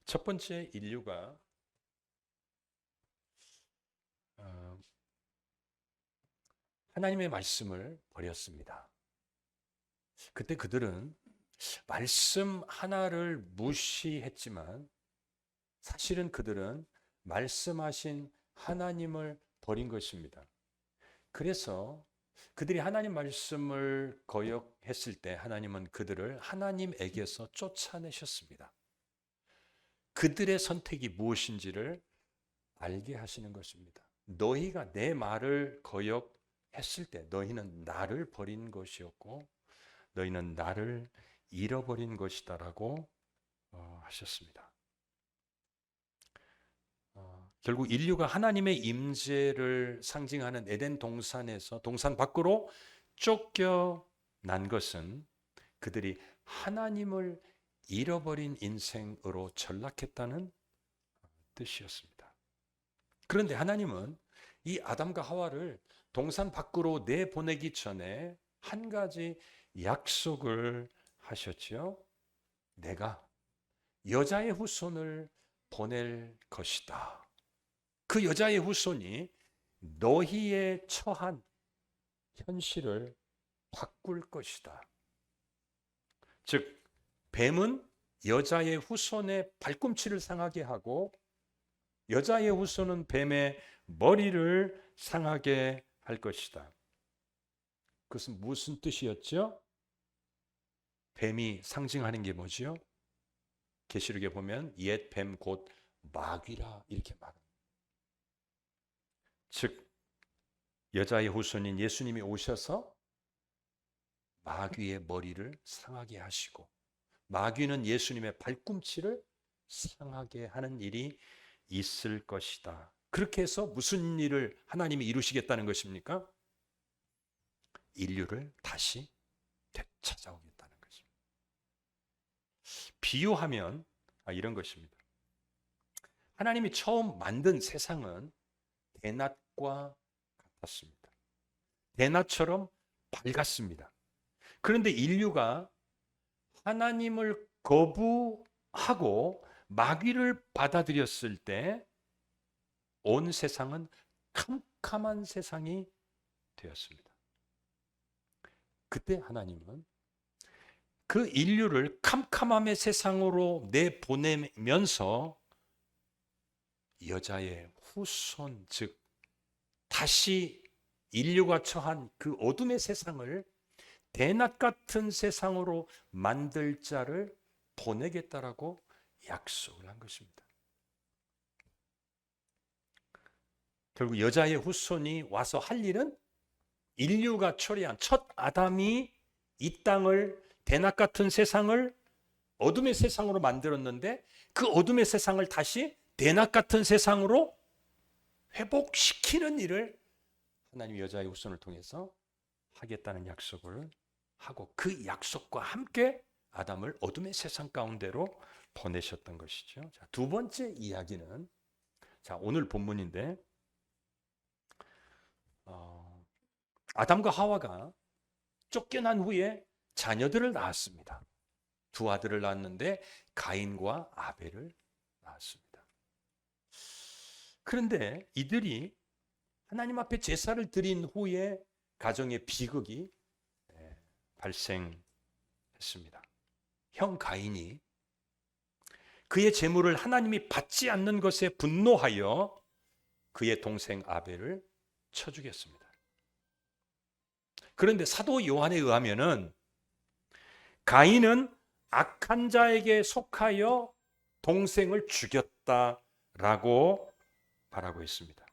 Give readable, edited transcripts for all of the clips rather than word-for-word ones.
첫 번째, 인류가 하나님의 말씀을 버렸습니다. 그때 그들은 말씀 하나를 무시했지만 사실은 그들은 말씀하신 하나님을 버린 것입니다. 그래서 그들이 하나님 말씀을 거역했을 때 하나님은 그들을 하나님에게서 쫓아내셨습니다. 그들의 선택이 무엇인지를 알게 하시는 것입니다. 너희가 내 말을 거역했을 때 너희는 나를 버린 것이었고 너희는 나를 잃어버린 것이다라고 하셨습니다. 결국 인류가 하나님의 임재를 상징하는 에덴 동산에서 동산 밖으로 쫓겨난 것은 그들이 하나님을 잃어버린 인생으로 전락했다는 뜻이었습니다. 그런데 하나님은 이 아담과 하와를 동산 밖으로 내보내기 전에 한 가지 약속을 하셨지요. 내가 여자의 후손을 보낼 것이다. 그 여자의 후손이 너희의 처한 현실을 바꿀 것이다. 즉, 뱀은 여자의 후손의 발꿈치를 상하게 하고 여자의 후손은 뱀의 머리를 상하게 할 것이다. 그것은 무슨 뜻이었죠? 뱀이 상징하는 게 뭐지요? 계시록에 보면 옛 뱀 곧 마귀라 이렇게 말합니다. 즉 여자의 후손인 예수님이 오셔서 마귀의 머리를 상하게 하시고 마귀는 예수님의 발꿈치를 상하게 하는 일이 있을 것이다. 그렇게 해서 무슨 일을 하나님이 이루시겠다는 것입니까? 인류를 다시 되찾아오겠다는 것입니다. 비유하면 이런 것입니다. 하나님이 처음 만든 세상은 대낮과 같았습니다. 대낮처럼 밝았습니다. 그런데 인류가 하나님을 거부하고 마귀를 받아들였을 때 온 세상은 캄캄한 세상이 되었습니다. 그때 하나님은 그 인류를 캄캄함의 세상으로 내보내면서 여자의 후손, 즉 다시 인류가 처한 그 어둠의 세상을 대낮 같은 세상으로 만들 자를 보내겠다라고 약속을 한 것입니다. 결국 여자의 후손이 와서 할 일은 인류가 초래한 첫 아담이 이 땅을 대낮 같은 세상을 어둠의 세상으로 만들었는데 그 어둠의 세상을 다시 대낮 같은 세상으로 회복시키는 일을 하나님이 여자의 후손을 통해서 하겠다는 약속을 하고 그 약속과 함께 아담을 어둠의 세상 가운데로 보내셨던 것이죠. 자, 두 번째 이야기는 오늘 본문인데 아담과 하와가 쫓겨난 후에 자녀들을 낳았습니다. 두 아들을 낳았는데 가인과 아벨을 낳았습니다. 그런데 이들이 하나님 앞에 제사를 드린 후에 가정의 비극이 발생했습니다. 형 가인이 그의 재물을 하나님이 받지 않는 것에 분노하여 그의 동생 아벨을 쳐 죽였습니다. 그런데 사도 요한에 의하면은 가인은 악한 자에게 속하여 동생을 죽였다라고 말하고 있습니다.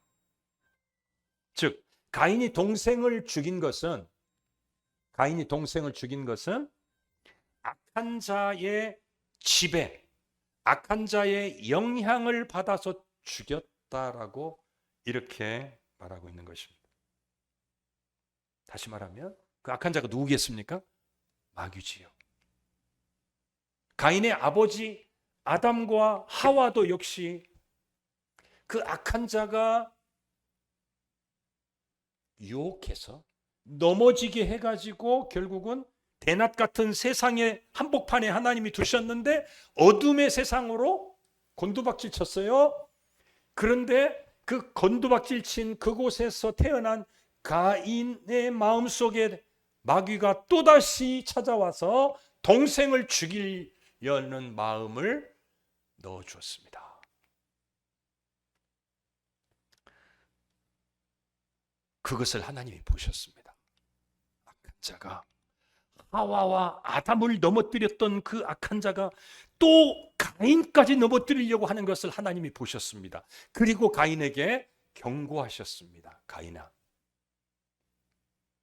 즉 가인이 동생을 죽인 것은 악한 자의 지배, 악한 자의 영향을 받아서 죽였다라고 이렇게 말하고 있는 것입니다. 다시 말하면 그 악한 자가 누구겠습니까? 마귀지요. 가인의 아버지 아담과 하와도 역시 그 악한 자가 유혹해서 넘어지게 해가지고 결국은 대낮 같은 세상의 한복판에 하나님이 두셨는데 어둠의 세상으로 곤두박질 쳤어요. 그런데 그 곤두박질 친 그곳에서 태어난 가인의 마음속에 마귀가 또다시 찾아와서 동생을 죽이려는 마음을 넣어주었습니다. 그것을 하나님이 보셨습니다. 악한 자가 하와와 아담을 넘어뜨렸던 그 악한 자가 또 가인까지 넘어뜨리려고 하는 것을 하나님이 보셨습니다. 그리고 가인에게 경고하셨습니다. 가인아,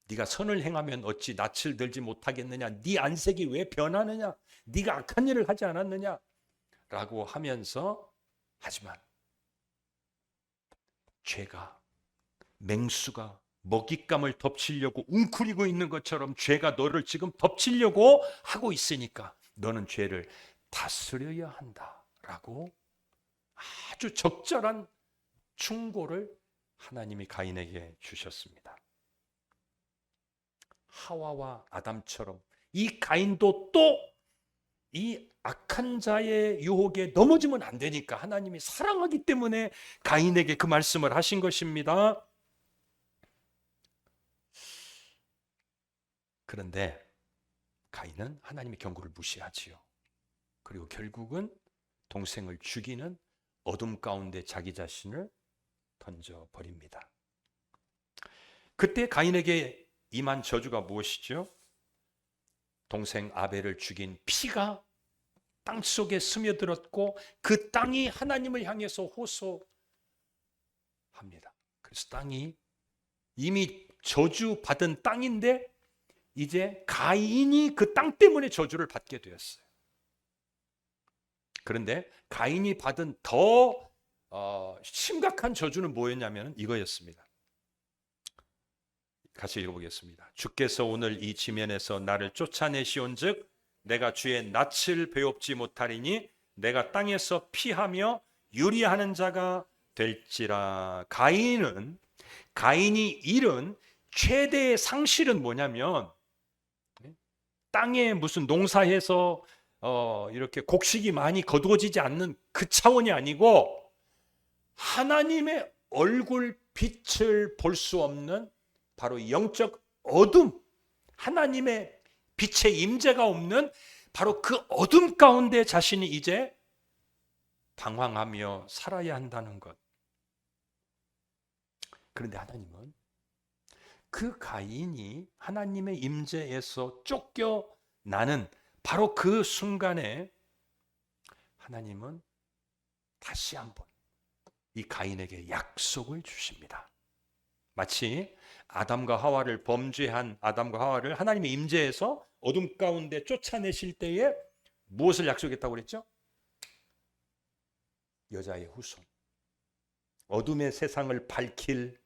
네가 선을 행하면 어찌 낯을 들지 못하겠느냐? 네 안색이 왜 변하느냐? 네가 악한 일을 하지 않았느냐? 라고 하면서, 하지만 죄가, 맹수가 먹잇감을 덮치려고 웅크리고 있는 것처럼 죄가 너를 지금 덮치려고 하고 있으니까 너는 죄를 다스려야 한다라고 아주 적절한 충고를 하나님이 가인에게 주셨습니다. 하와와 아담처럼 이 가인도 또 이 악한 자의 유혹에 넘어지면 안 되니까 하나님이 사랑하기 때문에 가인에게 그 말씀을 하신 것입니다. 그런데 가인은 하나님의 경고를 무시하지요. 그리고 결국은 동생을 죽이는 어둠 가운데 자기 자신을 던져버립니다. 그때 가인에게 임한 저주가 무엇이죠? 동생 아벨을 죽인 피가 땅속에 스며들었고 그 땅이 하나님을 향해서 호소합니다. 그래서 땅이 이미 저주받은 땅인데 이제 가인이 그 땅 때문에 저주를 받게 되었어요. 그런데 가인이 받은 더 심각한 저주는 뭐였냐면 이거였습니다. 같이 읽어보겠습니다. 주께서 오늘 이 지면에서 나를 쫓아내시온즉 내가 주의 낯을 배웁지 못하리니 내가 땅에서 피하며 유리하는 자가 될지라. 가인이 잃은 최대의 상실은 뭐냐면 땅에 무슨 농사해서 이렇게 곡식이 많이 거두어지지 않는 그 차원이 아니고 하나님의 얼굴 빛을 볼 수 없는 바로 영적 어둠, 하나님의 빛의 임재가 없는 바로 그 어둠 가운데 자신이 이제 방황하며 살아야 한다는 것. 그런데 하나님은 그 가인이 하나님의 임재에서 쫓겨나는 바로 그 순간에 하나님은 다시 한번 이 가인에게 약속을 주십니다. 마치 아담과 하와를 범죄한 아담과 하와를 하나님의 임재에서 어둠 가운데 쫓아내실 때에 무엇을 약속했다고 그랬죠? 여자의 후손, 어둠의 세상을 밝힐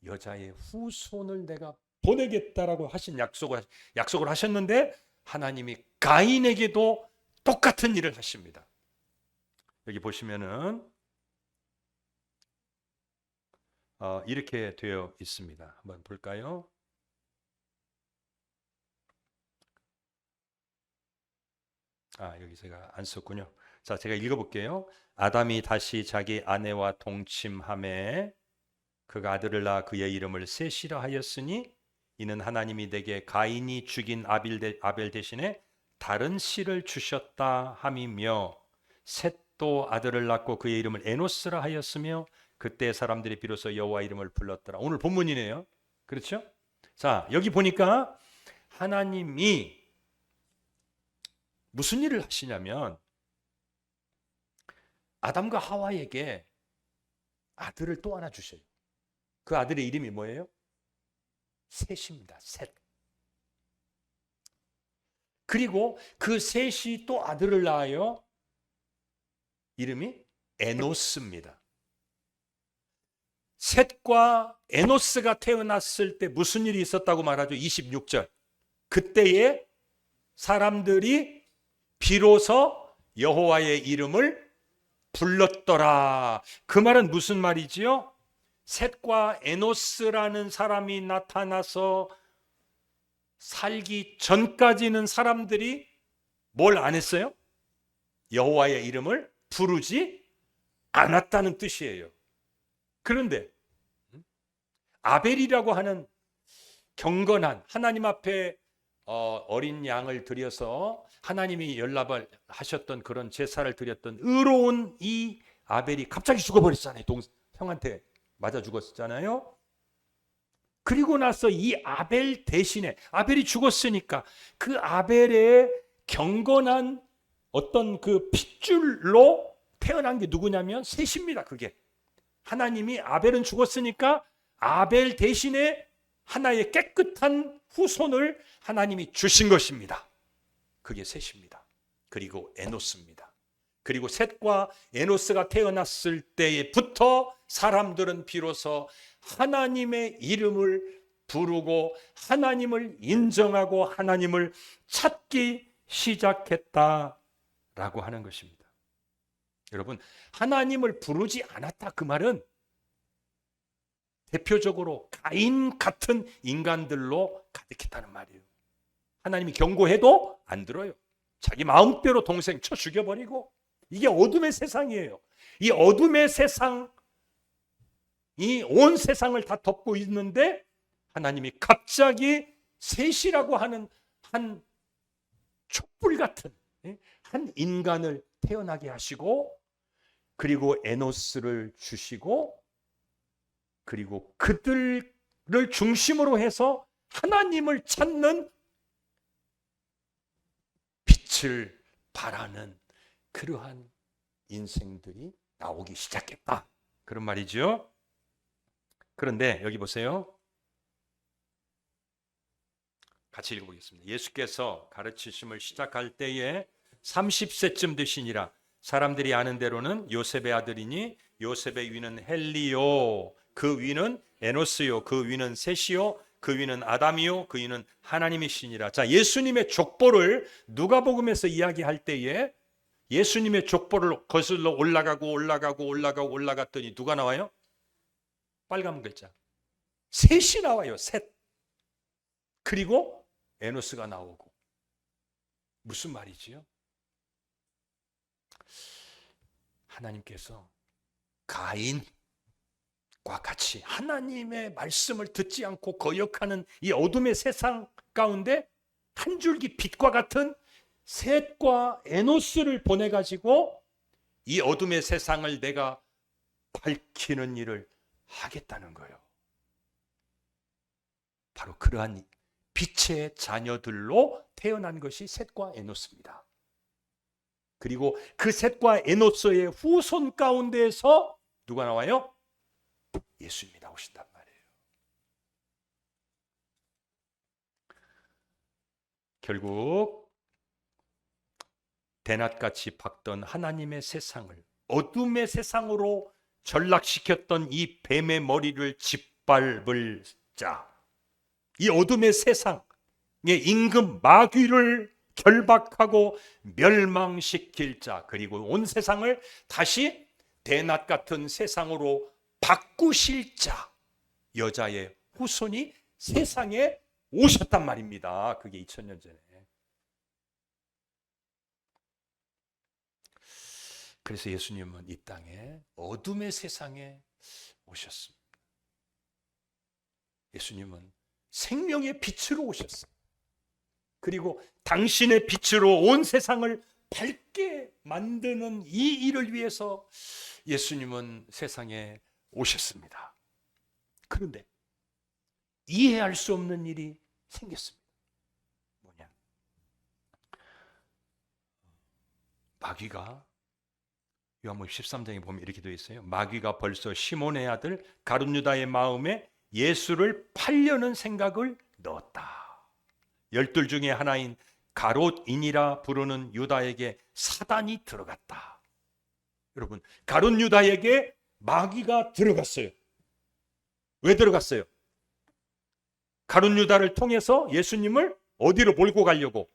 여자의 후손을 내가 보내겠다라고 하신 약속을 하셨는데 하나님이 가인에게도 똑같은 일을 하십니다. 여기 보시면은 이렇게 되어 있습니다. 한번 볼까요? 여기 제가 안 썼군요. 자, 제가 읽어볼게요. 아담이 다시 자기 아내와 동침하매 그가 아들을 낳아 그의 이름을 셋이라 하였으니 이는 하나님이 내게 가인이 죽인 아벨 대신에 다른 씨를 주셨다 함이며 셋도 아들을 낳고 그의 이름을 에노스라 하였으며 그때 사람들이 비로소 여호와 이름을 불렀더라. 오늘 본문이네요. 그렇죠? 자, 여기 보니까 하나님이 무슨 일을 하시냐면 아담과 하와에게 아들을 또 하나 주셔요. 그 아들의 이름이 뭐예요? 셋입니다. 셋. 그리고 그 셋이 또 아들을 낳아요. 이름이 에노스입니다. 셋과 에노스가 태어났을 때 무슨 일이 있었다고 말하죠? 26절. 그때에 사람들이 비로소 여호와의 이름을 불렀더라. 그 말은 무슨 말이지요? 셋과 에노스라는 사람이 나타나서 살기 전까지는 사람들이 뭘 안 했어요? 여호와의 이름을 부르지 않았다는 뜻이에요. 그런데 아벨이라고 하는 경건한 하나님 앞에 어린 양을 드려서 하나님이 연락을 하셨던 그런 제사를 드렸던 의로운 이 아벨이 갑자기 죽어버렸잖아요. 형한테 맞아 죽었잖아요. 그리고 나서 이 아벨 대신에 아벨이 죽었으니까 그 아벨의 경건한 어떤 그 핏줄로 태어난 게 누구냐면 셋입니다. 그게 하나님이 아벨은 죽었으니까 아벨 대신에 하나의 깨끗한 후손을 하나님이 주신 것입니다. 그게 셋입니다. 그리고 에노스입니다. 그리고 셋과 에노스가 태어났을 때부터 사람들은 비로소 하나님의 이름을 부르고 하나님을 인정하고 하나님을 찾기 시작했다라고 하는 것입니다. 여러분, 하나님을 부르지 않았다 그 말은 대표적으로 가인 같은 인간들로 가득했다는 말이에요. 하나님이 경고해도 안 들어요. 자기 마음대로 동생 쳐 죽여버리고, 이게 어둠의 세상이에요. 이 어둠의 세상이 온 세상을 다 덮고 있는데 하나님이 갑자기 셋이라고 하는 한 촛불 같은 한 인간을 태어나게 하시고, 그리고 에노스를 주시고, 그리고 그들을 중심으로 해서 하나님을 찾는 빛을 발하는 그러한 인생들이 나오기 시작했다. 그런 말이죠. 그런데 여기 보세요. 같이 읽어보겠습니다. 예수께서 가르치심을 시작할 때에 30세쯤 되시니라. 사람들이 아는 대로는 요셉의 아들이니 요셉의 위는 헬리요, 그 위는 에노스요, 그 위는 셋이요, 그 위는 아담이요, 그 위는 하나님이시니라. 자, 예수님의 족보를 누가복음에서 이야기할 때에 예수님의 족보를 거슬러 올라갔더니 누가 나와요? 빨간 글자 셋이 나와요. 셋. 그리고 에노스가 나오고. 무슨 말이지요? 하나님께서 가인과 같이 하나님의 말씀을 듣지 않고 거역하는 이 어둠의 세상 가운데 한 줄기 빛과 같은 셋과 에노스를 보내가지고 이 어둠의 세상을 내가 밝히는 일을 하겠다는 거예요. 바로 그러한 빛의 자녀들로 태어난 것이 셋과 에노스입니다. 그리고 그 셋과 에노스의 후손 가운데에서 누가 나와요? 예수님이 나오신단 말이에요. 결국 대낮같이 밝던 하나님의 세상을 어둠의 세상으로 전락시켰던 이 뱀의 머리를 짓밟을 자, 이 어둠의 세상의 임금 마귀를 결박하고 멸망시킬 자, 그리고 온 세상을 다시 대낮 같은 세상으로 바꾸실 자, 여자의 후손이 세상에 오셨단 말입니다. 그게 2000년 전에. 그래서 예수님은 이 땅에 어둠의 세상에 오셨습니다. 예수님은 생명의 빛으로 오셨어요. 그리고 당신의 빛으로 온 세상을 밝게 만드는 이 일을 위해서 예수님은 세상에 오셨습니다. 그런데 이해할 수 없는 일이 생겼습니다. 뭐냐? 마귀가 요한복음 13장에 보면 이렇게 되어 있어요. 마귀가 벌써 시몬의 아들 가룟 유다의 마음에 예수를 팔려는 생각을 넣었다. 12 중에 하나인 가롯인이라 부르는 유다에게 사단이 들어갔다. 여러분, 가룟 유다에게 마귀가 들어갔어요. 왜 들어갔어요? 가룟 유다를 통해서 예수님을 어디로 몰고 가려고?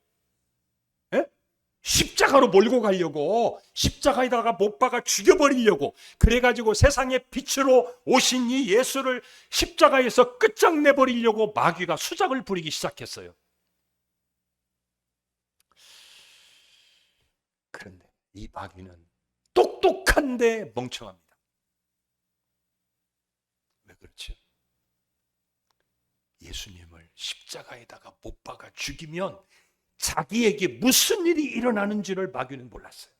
십자가로 몰고 가려고, 십자가에다가 못 박아 죽여버리려고, 그래가지고 세상의 빛으로 오신 이 예수를 십자가에서 끝장내버리려고 마귀가 수작을 부리기 시작했어요. 그런데 이 마귀는 똑똑한데 멍청합니다. 왜 그렇죠? 예수님을 십자가에다가 못 박아 죽이면 자기에게 무슨 일이 일어나는지를 마귀는 몰랐어요.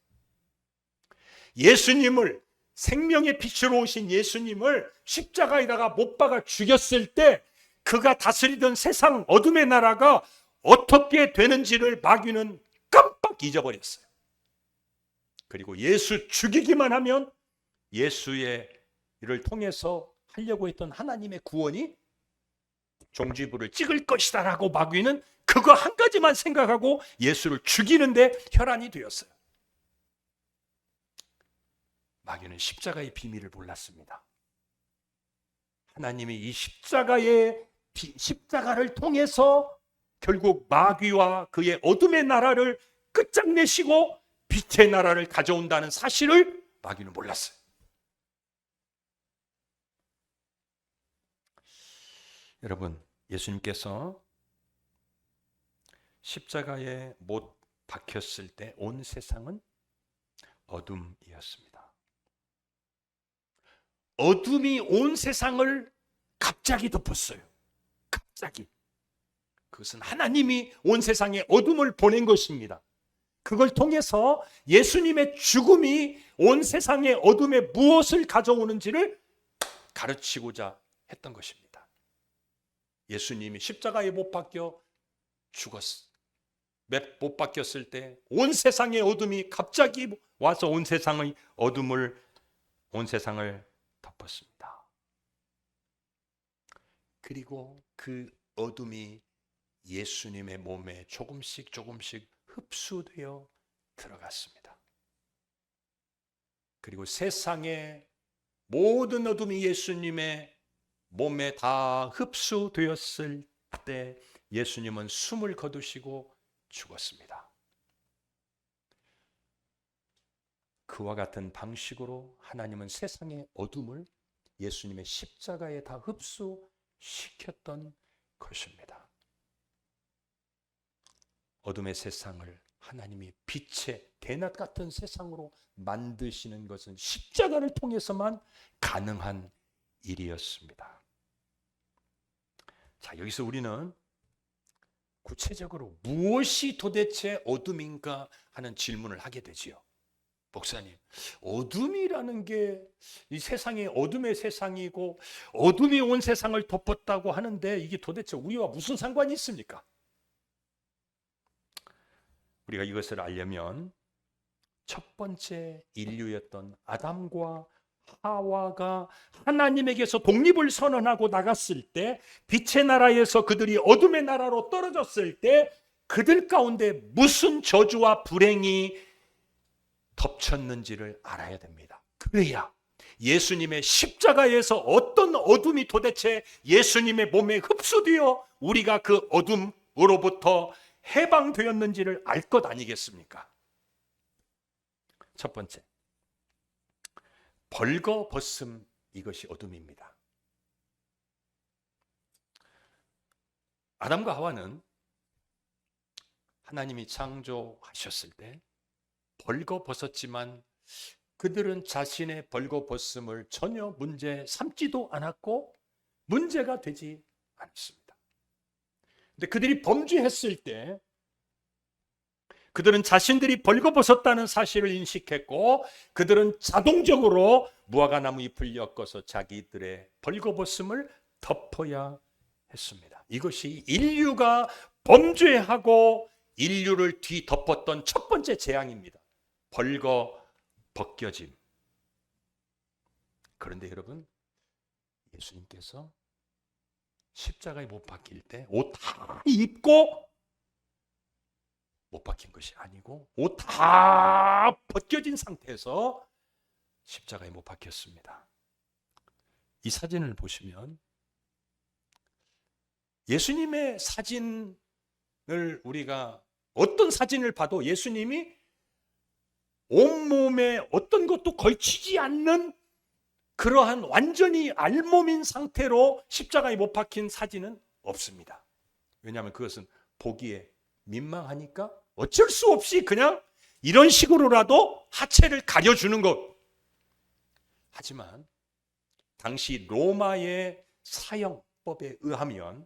예수님을, 생명의 빛으로 오신 예수님을 십자가에다가 못 박아 죽였을 때 그가 다스리던 세상 어둠의 나라가 어떻게 되는지를 마귀는 깜빡 잊어버렸어요. 그리고 예수 죽이기만 하면 예수의 일을 통해서 하려고 했던 하나님의 구원이 종지부를 찍을 것이다 라고 마귀는 그거 한 가지만 생각하고 예수를 죽이는데 혈안이 되었어요. 마귀는 십자가의 비밀을 몰랐습니다. 하나님이 이 십자가를 통해서 결국 마귀와 그의 어둠의 나라를 끝장내시고 빛의 나라를 가져온다는 사실을 마귀는 몰랐어요. 여러분, 예수님께서 십자가에 못 박혔을 때 온 세상은 어둠이었습니다. 어둠이 온 세상을 갑자기 덮었어요. 갑자기. 그것은 하나님이 온 세상에 어둠을 보낸 것입니다. 그걸 통해서 예수님의 죽음이 온 세상의 어둠에 무엇을 가져오는지를 가르치고자 했던 것입니다. 예수님이 십자가에 못 박혀 죽었어요. 못 박혔을 때 온 세상의 어둠이 갑자기 와서 온 세상을 덮었습니다. 그리고 그 어둠이 예수님의 몸에 조금씩 흡수되어 들어갔습니다. 그리고 세상의 모든 어둠이 예수님의 몸에 다 흡수되었을 때 예수님은 숨을 거두시고 죽었습니다. 그와 같은 방식으로 하나님은 세상의 어둠을 예수님의 십자가에 다 흡수시켰던 것입니다. 어둠의 세상을 하나님이 빛의 대낮 같은 세상으로 만드시는 것은 십자가를 통해서만 가능한 일이었습니다. 자, 여기서 우리는 구체적으로 무엇이 도대체 어둠인가 하는 질문을 하게 되지요. 목사님, 어둠이라는 게 이 세상이 어둠의 세상이고 어둠이 온 세상을 덮었다고 하는데 이게 도대체 우리와 무슨 상관이 있습니까? 우리가 이것을 알려면 첫 번째 인류였던 아담과 하와가 하나님에게서 독립을 선언하고 나갔을 때, 빛의 나라에서 그들이 어둠의 나라로 떨어졌을 때 그들 가운데 무슨 저주와 불행이 덮쳤는지를 알아야 됩니다. 그래야 예수님의 십자가에서 어떤 어둠이 도대체 예수님의 몸에 흡수되어 우리가 그 어둠으로부터 해방되었는지를 알 것 아니겠습니까? 첫 번째, 벌거벗음, 이것이 어둠입니다. 아담과 하와는 하나님이 창조하셨을 때 벌거벗었지만 그들은 자신의 벌거벗음을 전혀 문제 삼지도 않았고 문제가 되지 않았습니다. 근데 그들이 범죄했을 때 그들은 자신들이 벌거벗었다는 사실을 인식했고 그들은 자동적으로 무화과나무 잎을 엮어서 자기들의 벌거벗음을 덮어야 했습니다. 이것이 인류가 범죄하고 인류를 뒤덮었던 첫 번째 재앙입니다. 벌거벗겨짐. 그런데 여러분, 예수님께서 십자가에 못 박힐 때 옷 다 입고 못 박힌 것이 아니고 옷 다 벗겨진 상태에서 십자가에 못 박혔습니다. 이 사진을 보시면 예수님의 사진을 우리가 어떤 사진을 봐도 예수님이 온몸에 어떤 것도 걸치지 않는 그러한 완전히 알몸인 상태로 십자가에 못 박힌 사진은 없습니다. 왜냐하면 그것은 보기에 민망하니까 어쩔 수 없이 그냥 이런 식으로라도 하체를 가려주는 것, 하지만 당시 로마의 사형법에 의하면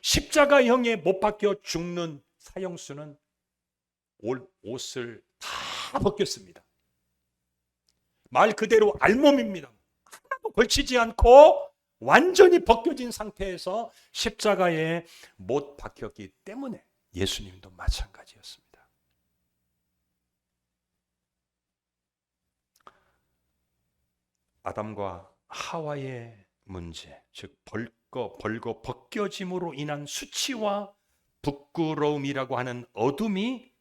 십자가형에 못 박혀 죽는 사형수는 옷을 다 벗겼습니다. 말 그대로 알몸입니다. 하나도 걸치지 않고 완전히 벗겨진 상태에서 십자가에 못 박혔기 때문에 예수님도 마찬가지였습니다. 아담과 하와의 문제, 즉 벌거 벗겨짐으로 인한 수치와 부끄러움이라고 하는 어둠이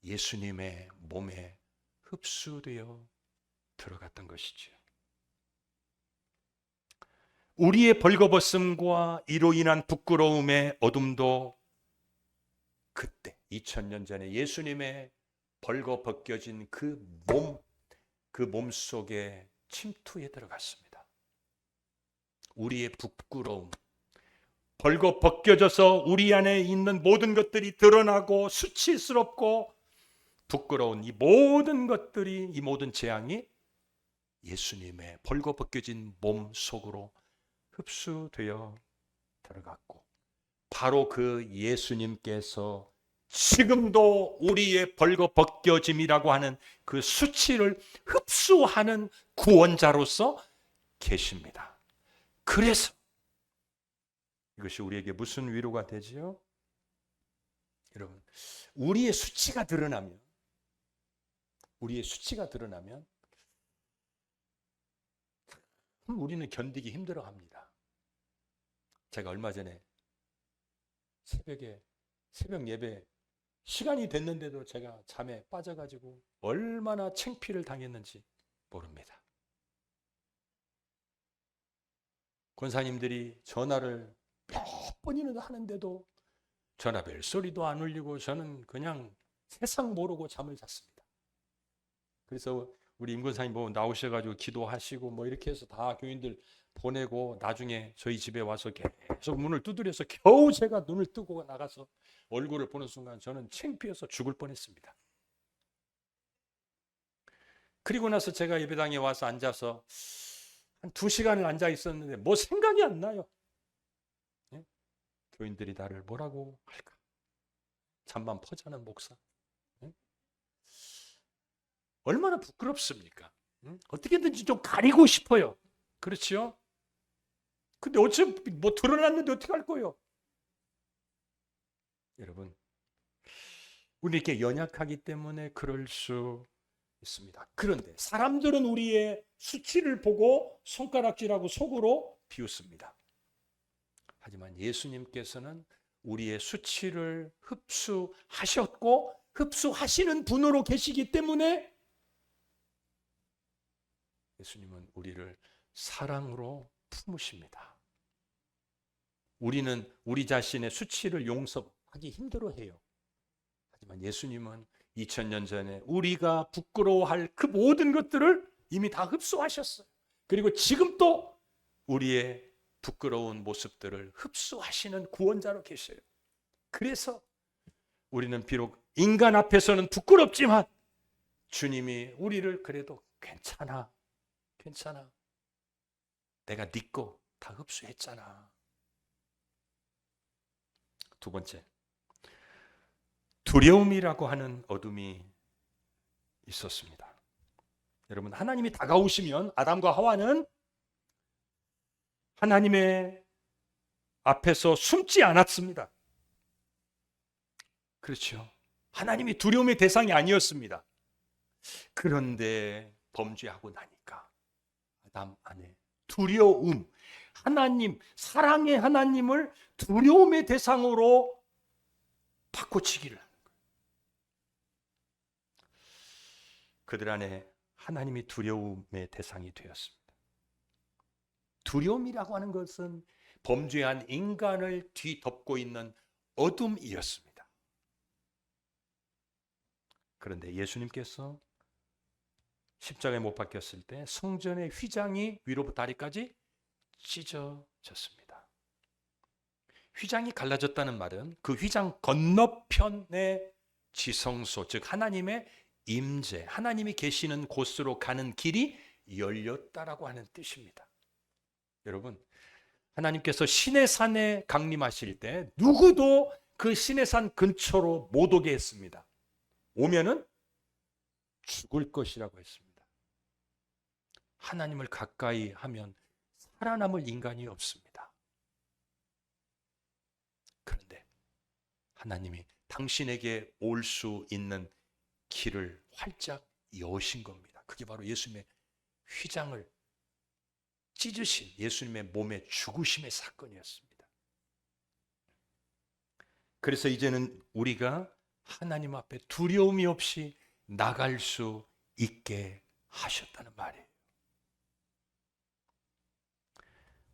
예수님의 몸에 흡수되어 들어갔던 것이죠. 우리의 벌거벗음과 이로 인한 부끄러움의 어둠도 그때 2000년 전에 예수님의 벌거 벗겨진 그 몸 속에 침투해 들어갔습니다. 우리의 부끄러움, 벌거 벗겨져서 우리 안에 있는 모든 것들이 드러나고 수치스럽고 부끄러운 이 모든 것들이, 이 모든 재앙이 예수님의 벌거 벗겨진 몸 속으로 흡수되어 들어갔고, 바로 그 예수님께서 지금도 우리의 벌거 벗겨짐이라고 하는 그 수치를 흡수하는 구원자로서 계십니다. 그래서 이것이 우리에게 무슨 위로가 되지요? 여러분, 우리의 수치가 드러나면 우리는 견디기 힘들어합니다. 제가 얼마 전에 새벽 예배 시간이 됐는데도 제가 잠에 빠져가지고 얼마나 창피를 당했는지 모릅니다. 권사님들이 전화를 몇 번이나 하는데도 전화 벨 소리도 안 울리고 저는 그냥 세상 모르고 잠을 잤습니다. 그래서 우리 임 권사님 보고 나오셔가지고 기도하시고 뭐 이렇게 해서 다 교인들 보내고 나중에 저희 집에 와서 계속 문을 두드려서 겨우 제가 눈을 뜨고 나가서 얼굴을 보는 순간 저는 창피해서 죽을 뻔했습니다. 그리고 나서 제가 예배당에 와서 앉아서 한 2시간을 앉아 있었는데 뭐 생각이 안 나요. 네? 교인들이 나를 뭐라고 할까? 잠만 퍼자는 목사. 네? 얼마나 부끄럽습니까? 어떻게든지 좀 가리고 싶어요. 그렇죠? 근데 어차피 뭐 드러났는데 어떻게 할 거예요? 여러분, 우리 이렇게 연약하기 때문에 그럴 수 있습니다. 그런데 사람들은 우리의 수치를 보고 손가락질하고 속으로 비웃습니다. 하지만 예수님께서는 우리의 수치를 흡수하셨고 흡수하시는 분으로 계시기 때문에 예수님은 우리를 사랑으로 품으십니다. 우리는 우리 자신의 수치를 용서하기 힘들어해요. 하지만 예수님은 2000년 전에 우리가 부끄러워할 그 모든 것들을 이미 다 흡수하셨어요. 그리고 지금 또 우리의 부끄러운 모습들을 흡수하시는 구원자로 계셔요. 그래서 우리는 비록 인간 앞에서는 부끄럽지만 주님이 우리를 그래도 괜찮아. 내가 네 거 다 흡수했잖아. 두 번째, 두려움이라고 하는 어둠이 있었습니다. 여러분, 하나님이 다가오시면 아담과 하와는 하나님의 앞에서 숨지 않았습니다. 그렇죠. 하나님이 두려움의 대상이 아니었습니다. 그런데 범죄하고 나니까 아담 안에 두려움, 하나님, 사랑의 하나님을 두려움의 대상으로 바꿔치기를 하는 거예요. 그들 안에 하나님이 두려움의 대상이 되었습니다. 두려움이라고 하는 것은 범죄한 인간을 뒤덮고 있는 어둠이었습니다. 그런데 예수님께서 십자가에 못 박혔을 때 성전의 휘장이 위로부터 아래까지 찢어졌습니다. 휘장이 갈라졌다는 말은 그 휘장 건너편의 지성소, 즉 하나님의 임재, 하나님이 계시는 곳으로 가는 길이 열렸다라고 하는 뜻입니다. 여러분, 하나님께서 신의 산에 강림하실 때 누구도 그 신의 산 근처로 못 오게 했습니다. 오면은 죽을 것이라고 했습니다. 하나님을 가까이 하면 살아남을 인간이 없습니다. 그런데 하나님이 당신에게 올 수 있는 길을 활짝 여신 겁니다. 그게 바로 예수님의 휘장을 찢으신 예수님의 몸의 죽으심의 사건이었습니다. 그래서 이제는 우리가 하나님 앞에 두려움이 없이 나갈 수 있게 하셨다는 말이에요.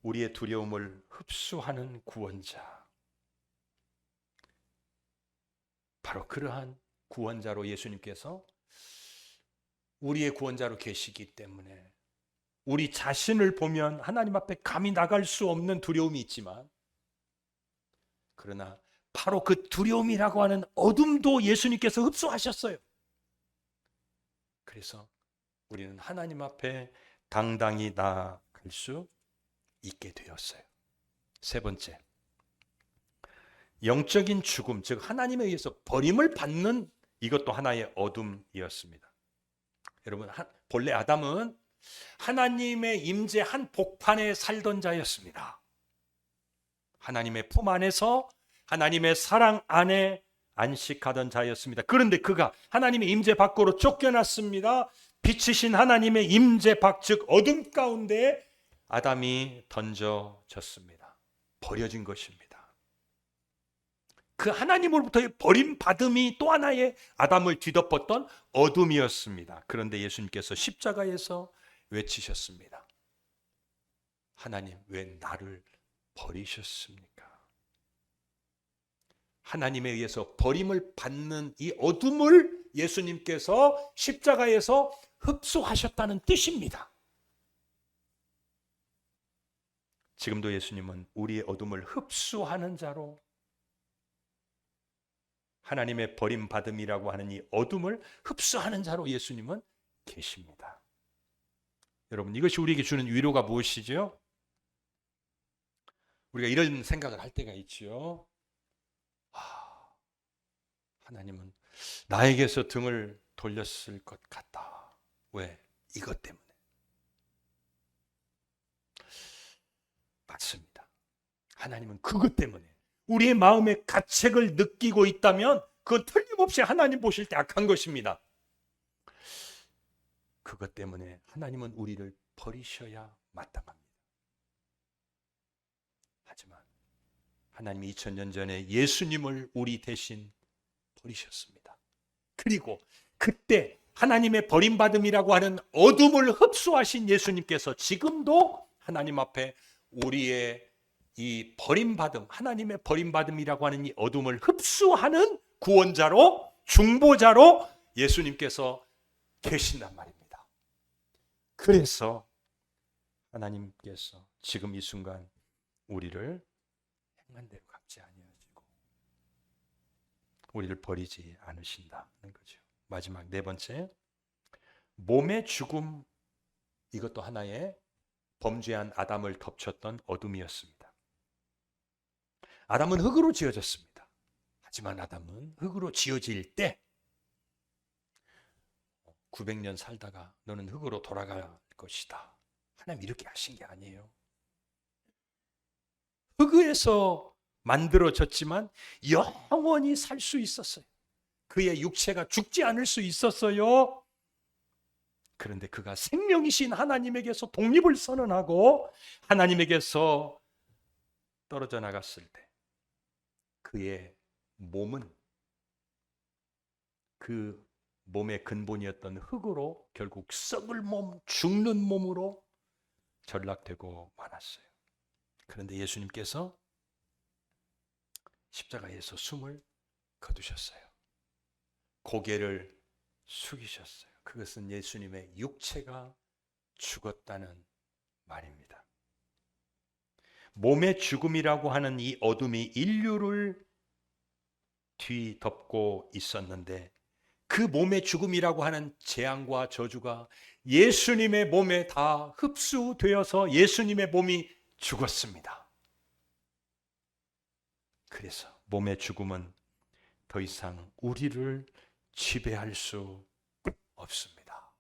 우리의 두려움을 흡수하는 구원자, 바로 그러한 구원자로 예수님께서 우리의 구원자로 계시기 때문에 우리 자신을 보면 하나님 앞에 감히 나갈 수 없는 두려움이 있지만, 그러나 바로 그 두려움이라고 하는 어둠도 예수님께서 흡수하셨어요. 그래서 우리는 하나님 앞에 당당히 나아갈 수 있게 되었어요. 세 번째, 영적인 죽음, 즉 하나님에 의해서 버림을 받는 이것도 하나의 어둠이었습니다. 여러분, 본래 아담은 하나님의 임재 한 복판에 살던 자였습니다. 하나님의 품 안에서 하나님의 사랑 안에 안식하던 자였습니다. 그런데 그가 하나님의 임재 밖으로 쫓겨났습니다. 빛이신 하나님의 임재 밖, 즉 어둠 가운데 아담이 던져졌습니다. 버려진 것입니다. 그 하나님으로부터의 버림받음이 또 하나의 아담을 뒤덮었던 어둠이었습니다. 그런데 예수님께서 십자가에서 외치셨습니다. 하나님, 왜 나를 버리셨습니까? 하나님에 의해서 버림을 받는 이 어둠을 예수님께서 십자가에서 흡수하셨다는 뜻입니다. 지금도 예수님은 우리의 어둠을 흡수하는 자로, 하나님의 버림받음이라고 하는 이 어둠을 흡수하는 자로 예수님은 계십니다. 여러분, 이것이 우리에게 주는 위로가 무엇이죠? 우리가 이런 생각을 할 때가 있죠. 하나님은 나에게서 등을 돌렸을 것 같다. 왜? 이것 때문에. 맞습니다. 하나님은 그것 때문에 우리의 마음의 가책을 느끼고 있다면 그건 틀림없이 하나님 보실 때 악한 것입니다. 그것 때문에 하나님은 우리를 버리셔야 마땅합니다. 하지만 하나님이 2000년 전에 예수님을 우리 대신 버리셨습니다. 그리고 그때 하나님의 버림받음이라고 하는 어둠을 흡수하신 예수님께서 지금도 하나님 앞에 우리의 이 버림받음, 하나님의 버림받음이라고 하는 이 어둠을 흡수하는 구원자로, 중보자로 예수님께서 계신단 말입니다. 그래서 하나님께서 지금 이 순간 우리를 행한 대로 갚지 아니하시고 우리를 버리지 않으신다는 거죠. 마지막 네 번째, 몸의 죽음, 이것도 하나의 범죄한 아담을 덮쳤던 어둠이었습니다. 아담은 흙으로 지어졌습니다. 하지만 아담은 흙으로 지어질 때 900년 살다가 너는 흙으로 돌아갈 것이다. 하나님 이렇게 하신 게 아니에요. 흙에서 만들어졌지만 영원히 살 수 있었어요. 그의 육체가 죽지 않을 수 있었어요. 그런데 그가 생명이신 하나님에게서 독립을 선언하고 하나님에게서 떨어져 나갔을 때 그의 몸은 그 몸의 근본이었던 흙으로 결국 썩을 몸, 죽는 몸으로 전락되고 말았어요. 그런데 예수님께서 십자가에서 숨을 거두셨어요. 고개를 숙이셨어요. 그것은 예수님의 육체가 죽었다는 말입니다. 몸의 죽음이라고 하는 이 어둠이 인류를 뒤덮고 있었는데 그 몸의 죽음이라고 하는 재앙과 저주가 예수님의 몸에 다 흡수되어서 예수님의 몸이 죽었습니다. 그래서 몸의 죽음은 더 이상 우리를 지배할 수 없습니다.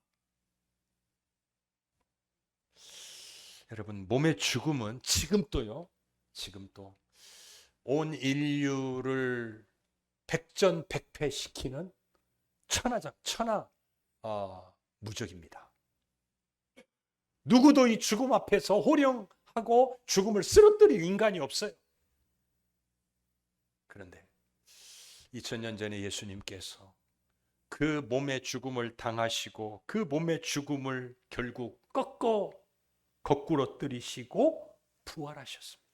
여러분, 몸의 죽음은 지금도 온 인류를 백전백패시키는 무적입니다. 누구도 이 죽음 앞에서 호령하고 죽음을 쓰러뜨릴 인간이 없어요. 그런데 2000년 전에 예수님께서 그 몸의 죽음을 당하시고 그 몸의 죽음을 결국 거꾸로 뜨리시고 부활하셨습니다.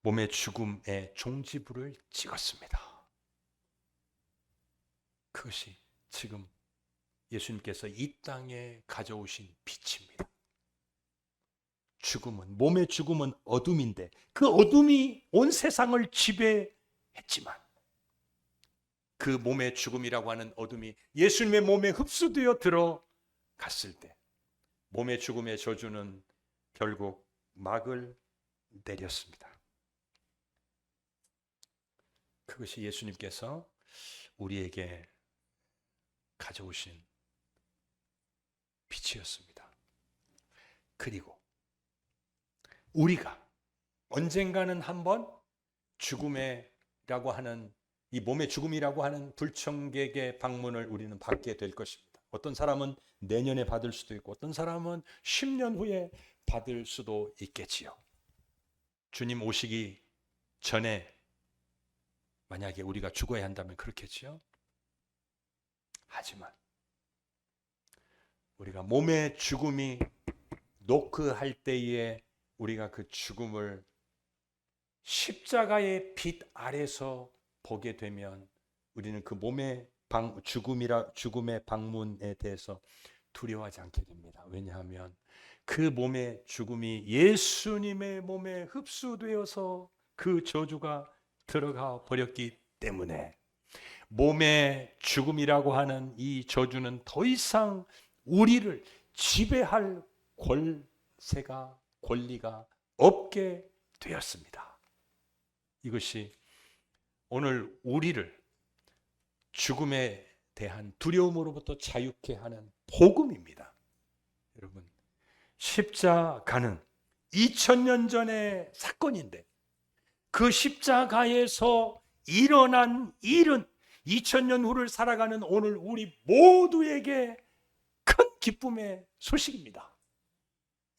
몸의 죽음의 종지부를 찍었습니다. 그것이 지금 예수님께서 이 땅에 가져오신 빛입니다. 몸의 죽음은 어둠인데 그 어둠이 온 세상을 지배했지만 그 몸의 죽음이라고 하는 어둠이 예수님의 몸에 흡수되어 들어갔을 때 몸의 죽음의 저주는 결국 막을 내렸습니다. 그것이 예수님께서 우리에게 가져오신 빛이었습니다. 그리고 우리가 언젠가는 한번 죽음이라고 하는 이 몸의 죽음이라고 하는 불청객의 방문을 우리는 받게 될 것입니다. 어떤 사람은 내년에 받을 수도 있고 어떤 사람은 10년 후에 받을 수도 있겠지요. 주님 오시기 전에 만약에 우리가 죽어야 한다면 그렇겠지요. 하지만 우리가 몸의 죽음이 노크할 때에 우리가 그 죽음을 십자가의 빛 아래서 보게 되면 우리는 그 몸의 죽음의 방문에 대해서 두려워하지 않게 됩니다. 왜냐하면 그 몸의 죽음이 예수님의 몸에 흡수되어서 그 저주가 들어가 버렸기 때문에 몸의 죽음이라고 하는 이 저주는 더 이상 우리를 지배할 권리가 없게 되었습니다. 이것이 오늘 우리를 죽음에 대한 두려움으로부터 자유케 하는 복음입니다. 여러분, 십자가는 2000년 전의 사건인데 그 십자가에서 일어난 일은 2000년 후를 살아가는 오늘 우리 모두에게 큰 기쁨의 소식입니다.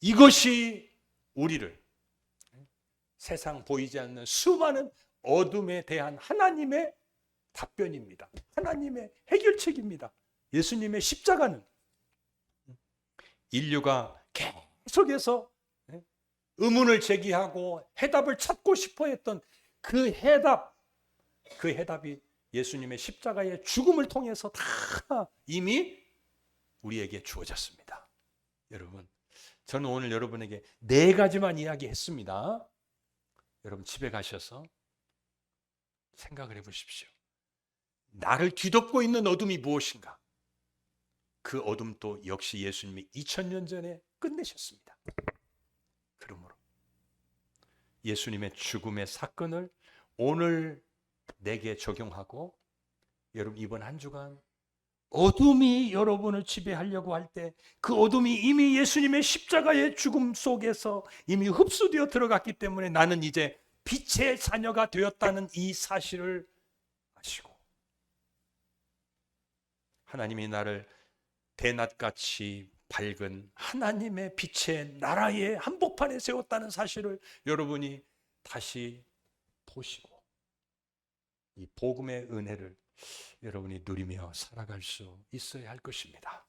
이것이 우리를 세상 보이지 않는 수많은 어둠에 대한 하나님의 답변입니다. 하나님의 해결책입니다. 예수님의 십자가는 인류가 계속해서 의문을 제기하고 해답을 찾고 싶어 했던 그 해답이 예수님의 십자가의 죽음을 통해서 다 이미 우리에게 주어졌습니다. 여러분, 저는 오늘 여러분에게 4가지만 이야기했습니다. 여러분 집에 가셔서 생각을 해보십시오. 나를 뒤덮고 있는 어둠이 무엇인가? 그 어둠도 역시 예수님이 2000년 전에 끝내셨습니다. 그러므로 예수님의 죽음의 사건을 오늘 내게 적용하고 여러분 이번 한 주간 어둠이 여러분을 지배하려고 할 때 그 어둠이 이미 예수님의 십자가의 죽음 속에서 이미 흡수되어 들어갔기 때문에 나는 이제 빛의 자녀가 되었다는 이 사실을 아시고 하나님이 나를 대낮같이 밝은 하나님의 빛의 나라의 한복판에 세웠다는 사실을 여러분이 다시 보시고 이 복음의 은혜를 여러분이 누리며 살아갈 수 있어야 할 것입니다.